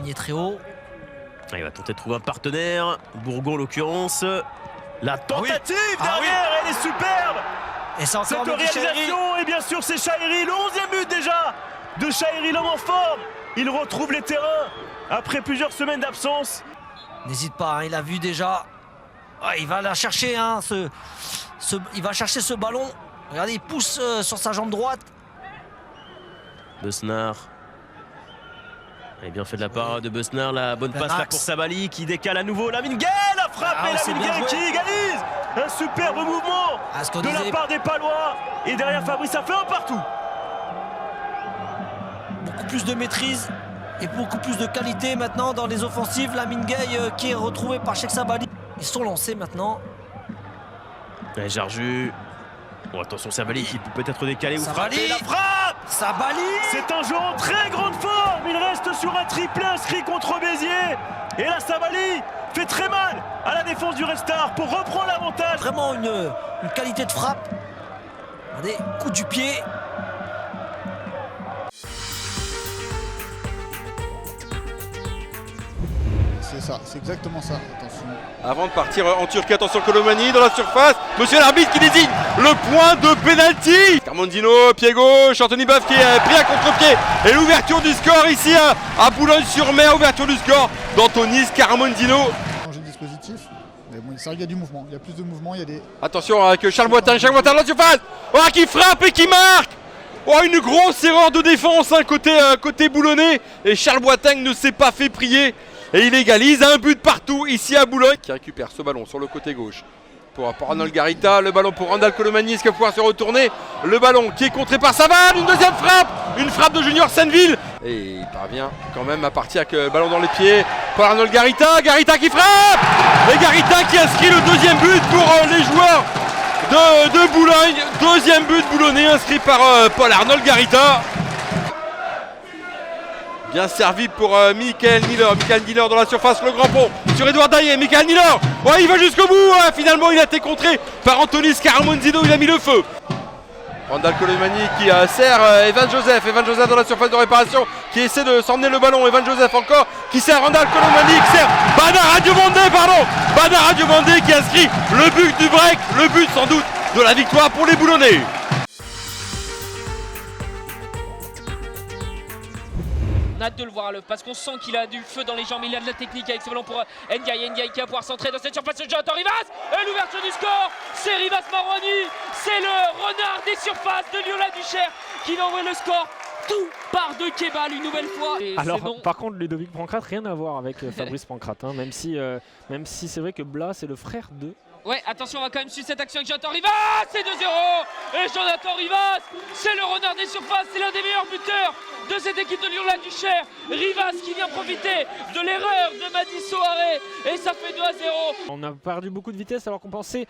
aligné très haut. Il va tenter de trouver un partenaire. Bourgon en l'occurrence. La tentative derrière, elle est superbe. Et c'est encore cette réalisation, et bien sûr c'est Chahiri, le 11e but déjà de Chahiri, l'homme en forme. Il retrouve les terrains après plusieurs semaines d'absence. N'hésite pas, hein, il a vu déjà. Il va la chercher, hein, il va chercher ce ballon. Regardez, il pousse sur sa jambe droite. Besnard. Il a bien fait de la part de Besnard, la bonne passe là pour Sabali qui décale à nouveau. Lamine Gueye a frappé, Lamine Gueye qui égalise. Un superbe mouvement de la part des Palois. Et derrière Fabrice, ça fait un partout. Beaucoup plus de maîtrise et beaucoup plus de qualité maintenant dans les offensives. Lamine Gueye qui est retrouvé par Cheikh Sabali. Ils sont lancés maintenant. Et Jarju. Bon, attention, Sabali qui peut peut-être décaler ou Sabali. frapper. La frappe Sabali. C'est un jeu en très grande forme. Il reste sur un triplé inscrit contre Béziers. Et là, Sabali fait très mal à la défense du Red Star pour reprendre l'avantage. Vraiment une qualité de frappe. Regardez, coup du pied. C'est ça, c'est exactement ça. Attention. Avant de partir en Turquie, attention Colomani dans la surface. Monsieur l'arbitre qui désigne le point de pénalty. Carmondino, pied gauche, Anthony Boeuf qui est pris à contre-pied. Et l'ouverture du score ici à Boulogne-sur-Mer, ouverture du score d'Anthony Carmondino. Changer de dispositif, mais bon, c'est vrai qu'il y a du mouvement. Il y a plus de mouvement, il y a des. Attention avec Charles Boitin dans la surface. Oh, qui frappe et qui marque. Oh, une grosse erreur de défense côté boulonnais. Et Charles Boitin ne s'est pas fait prier. Et il égalise un but partout ici à Boulogne. Qui récupère ce ballon sur le côté gauche pour Arnold Garita. Le ballon pour Randall Colomani qui va pouvoir se retourner. Le ballon qui est contré par Savane. Une deuxième frappe. Une frappe de Junior Senneville. Et il parvient quand même à partir avec le ballon dans les pieds. Pour Arnold Garita. Garita qui frappe. Et Garita qui inscrit le deuxième but pour les joueurs de Boulogne. Deuxième but boulonnais inscrit par Paul Arnold Garita. Bien servi pour Michael Miller dans la surface, le grand pont sur Edouard Daillé. Michael Miller, il va jusqu'au bout. Finalement, il a été contré par Anthony Carmondino. Il a mis le feu. Randall Colomani qui sert Evan Joseph. Evan Joseph dans la surface de réparation qui essaie de s'emmener le ballon. Evan Joseph encore qui sert Randall Colomani qui sert Badara Diomandé qui inscrit le but du break. Le but sans doute de la victoire pour les Boulonnais. On a hâte de le voir parce qu'on sent qu'il a du feu dans les jambes, il a de la technique avec ce ballon pour Ndiaye qui va pouvoir centrer dans cette surface de Jonathan Rivas. Et l'ouverture du score, c'est Rivas Marouani, c'est le renard des surfaces de Lyon-la-Duchère qui envoie le score. Tout part de Kebal une nouvelle fois. Et alors bon. Par contre Ludovic Pancrate, rien à voir avec Fabrice Pancrate, hein, même si c'est vrai que Blas c'est le frère de. Ouais, attention, on va quand même suivre cette action avec Jonathan Rivas. C'est 2-0. Et Jonathan Rivas, c'est le renard des surfaces, c'est l'un des meilleurs buteurs de cette équipe de Lyon-la-Duchère. Rivas qui vient profiter de l'erreur de Madi Soare. Et ça fait 2-0. On a perdu beaucoup de vitesse alors qu'on pensait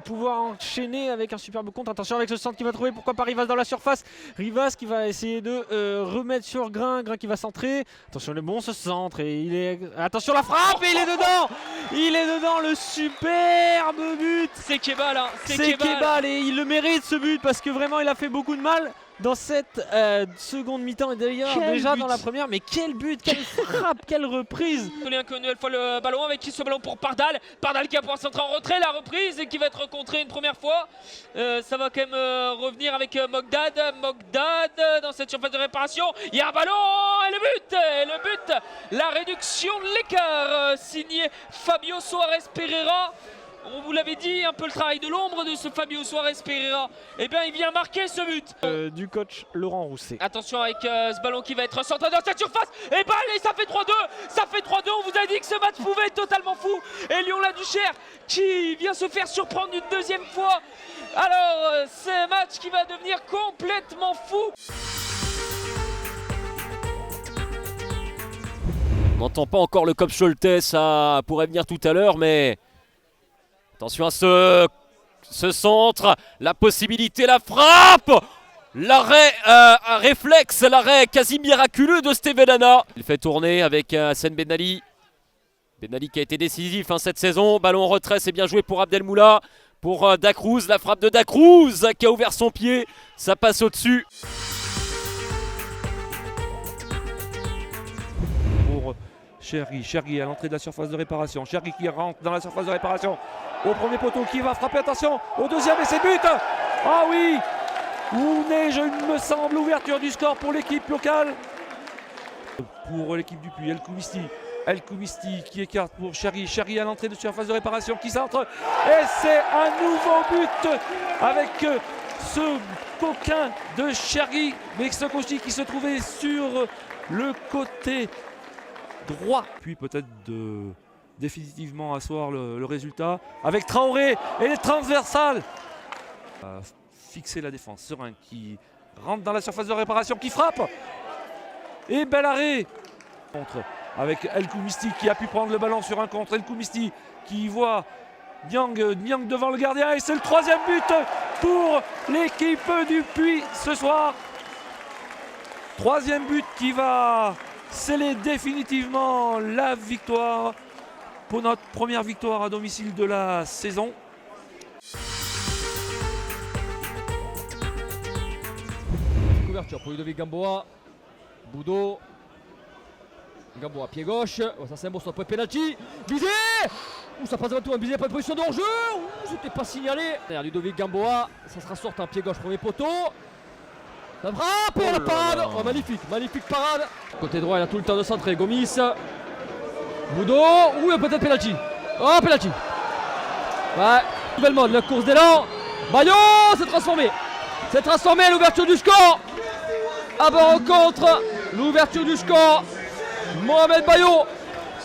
pouvoir enchaîner avec un superbe contre. Attention avec ce centre qui va trouver, pourquoi pas Rivas dans la surface. Rivas qui va essayer de remettre sur Grain qui va centrer. Attention le bon ce centre et il est. Attention la frappe et il est dedans. Il est dedans, le superbe but. C'est Kebal, hein. C'est Kebal et il le mérite ce but parce que vraiment il a fait beaucoup de mal dans cette seconde mi-temps et d'ailleurs déjà dans la première. Mais quel but, quelle frappe, quelle reprise. Une nouvelle fois le ballon avec ce ballon pour Pardal. Pardal qui va pouvoir centrer en retrait, la reprise et qui va être contrée une première fois. Ça va quand même revenir avec Mogdad dans cette surface de réparation. Il y a un ballon et le but, la réduction de l'écart signé Fabio Soares Pereira. On vous l'avait dit, un peu le travail de l'ombre de ce Fabio Soares Pereira. Eh bien, il vient marquer ce but. Du coach Laurent Rousset. Attention avec ce ballon qui va être centré dans cette surface. Et ça fait 3-2. Ça fait 3-2. On vous a dit que ce match pouvait être totalement fou. Et Lyon-la-Duchère qui vient se faire surprendre une deuxième fois. Alors, c'est un match qui va devenir complètement fou. On n'entend pas encore le Cop Scholte, ça pourrait venir tout à l'heure, mais attention à ce centre, la possibilité, la frappe, l'arrêt, un réflexe, l'arrêt quasi miraculeux de Steven Hanna. Il fait tourner avec Hassan Benali. Benali qui a été décisif cette saison, ballon en retrait, c'est bien joué pour Abdelmoula. Pour Dacruz, la frappe de Dacruz qui a ouvert son pied, ça passe au-dessus. Pour Chergui à l'entrée de la surface de réparation. Chergui qui rentre dans la surface de réparation. Au premier poteau qui va frapper, attention, au deuxième et c'est but. Ah oui, où n'est, je me semble, l'ouverture du score pour l'équipe locale. Pour l'équipe du Puy, El Koumisti qui écarte pour Chergui. Chergui à l'entrée de surface de réparation qui centre. Et c'est un nouveau but avec ce coquin de Chergui. Mexokoshi qui se trouvait sur le côté droit. Puis peut-être de définitivement asseoir le résultat avec Traoré et les transversales. Fixer la défense. Serein qui rentre dans la surface de réparation, qui frappe. Et bel arrêt. Avec El Koumisti qui a pu prendre le ballon sur un contre. El Koumisti qui voit Niang devant le gardien. Et c'est le troisième but pour l'équipe du Puy ce soir. Troisième but qui va sceller définitivement la victoire pour notre première victoire à domicile de la saison. Couverture pour Ludovic Gamboa. Boudot. Gamboa pied gauche. Oh, ça c'est un bon stop. Penalty. Bizet. Ça passe devant tout. Bizet pas de position de hors-jeu. C'était pas signalé. Derrière Ludovic Gamboa. Ça sera sorti un pied gauche premier poteau. La frappe et la parade. Oh, magnifique, magnifique parade. Côté droit, il a tout le temps de centrer. Gomis. Boudot. Ou peut-être penalty. Oh, penalty. Ouais. Nouvelle mode, la course d'élan. Bayo s'est transformé. C'est transformé à l'ouverture du score. À bas rencontre. L'ouverture du score. Mohamed Bayo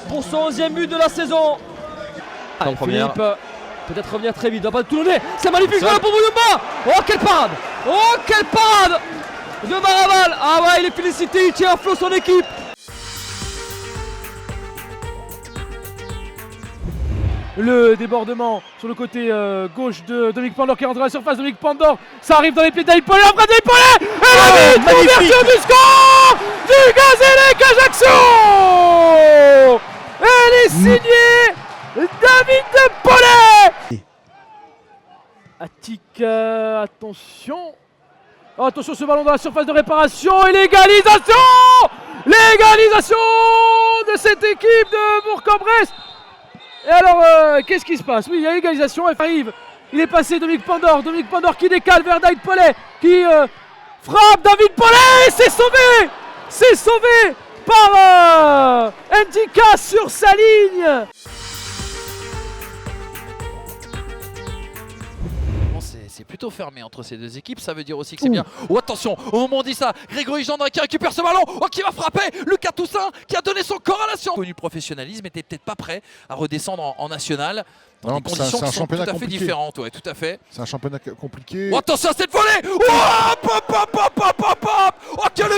pour son 11e but de la saison. Philippe peut-être revenir très vite. Il doit pas tout donner. C'est magnifique pour Bouyamba. Oh, quelle parade. Oh, quelle parade de Maraval. Ah ouais, il est félicité. Il tient à flot son équipe. Le débordement sur le côté gauche de Dominique Pandor qui rentre dans la surface. Dominique Pandor, ça arrive dans les pieds d'David Paulet. Après David Paulet. Et la ouverture du score du Gazélec Ajaccio. Elle est signée David Paulet. Attic, attention. Oh, attention, ce ballon dans la surface de réparation et l'égalisation. L'égalisation de cette équipe de Bourg-en-Bresse. Et alors, qu'est-ce qui se passe? Oui, il y a égalisation, elle arrive. Il est passé Dominique Pandor qui décale vers David Paulet, qui frappe David Paulet, c'est sauvé. C'est sauvé par Ndika sur sa ligne. C'est plutôt fermé entre ces deux équipes, ça veut dire aussi que c'est bien. Oh attention, au moment où on dit ça, Grégory Gendrin qui récupère ce ballon, oh qui va frapper, Lucas Toussaint qui a donné son corps à l'action. Connu professionnalisme, était peut-être pas prêt à redescendre en national. Dans des conditions qui sont tout à fait différentes, ouais, tout à fait. C'est un championnat compliqué. Oh, attention à cette volée. Oh, oh, quel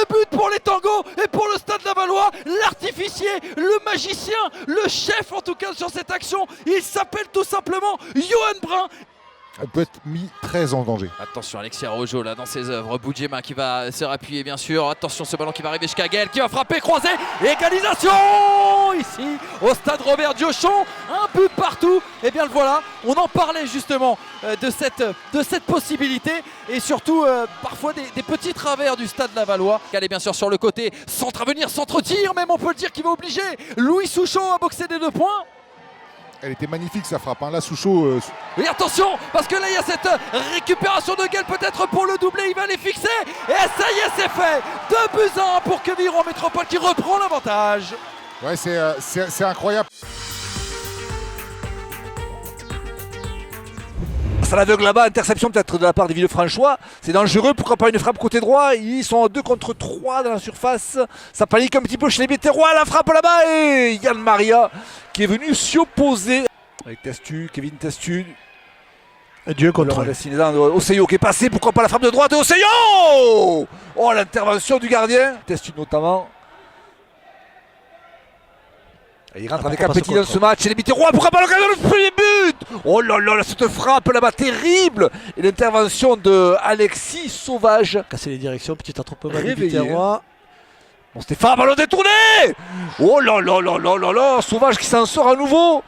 but pour les tangos et pour le Stade Lavallois. L'artificier, le magicien, le chef en tout cas sur cette action, il s'appelle tout simplement Johan Brun. On peut être mis très en danger. Attention Alexis Arrojo là dans ses œuvres, Boudjema qui va se rappuyer bien sûr. Attention ce ballon qui va arriver jusqu'à Gaël qui va frapper, croisé, égalisation ici au stade Robert Diochon, un but partout. Et bien le voilà, on en parlait justement de cette possibilité et surtout parfois des petits travers du stade Lavallois. Elle est bien sûr sur le côté, centre à venir, centre-tir même on peut le dire qui va obliger Louis Souchon à boxer des 2 points. Elle était magnifique sa frappe, hein. Là Souchot... Et attention, parce que là il y a cette récupération de Gaël peut-être pour le doublé, il va les fixer. Et ça y est, c'est fait. 2-1 pour Queviron Métropole qui reprend l'avantage. Ouais, c'est incroyable. Ça l'aveugle là-bas, interception peut-être de la part des Villefranchois. C'est dangereux, pourquoi pas une frappe côté droit. Ils sont en 2 contre 3 dans la surface. Ça panique un petit peu chez les Béterrois. La frappe là-bas et Yann Maria qui est venu s'y opposer. Avec Testu, Kevin Testu. Et Dieu contre le Cinédan Oseyo qui est passé. Pourquoi pas la frappe de droite de Oseyo. Oh, l'intervention du gardien. Testu notamment. Et il rentre avec un petit dans ce match et les Biterrois, pourquoi pas l'occasion de premier but. Oh là là, cette frappe là-bas terrible. Et l'intervention de Alexis Sauvage. Casser les directions, petit attroupement des Biterrois. Bon Stéphane, ballon détourné. Oh là là là là là là, Sauvage qui s'en sort à nouveau.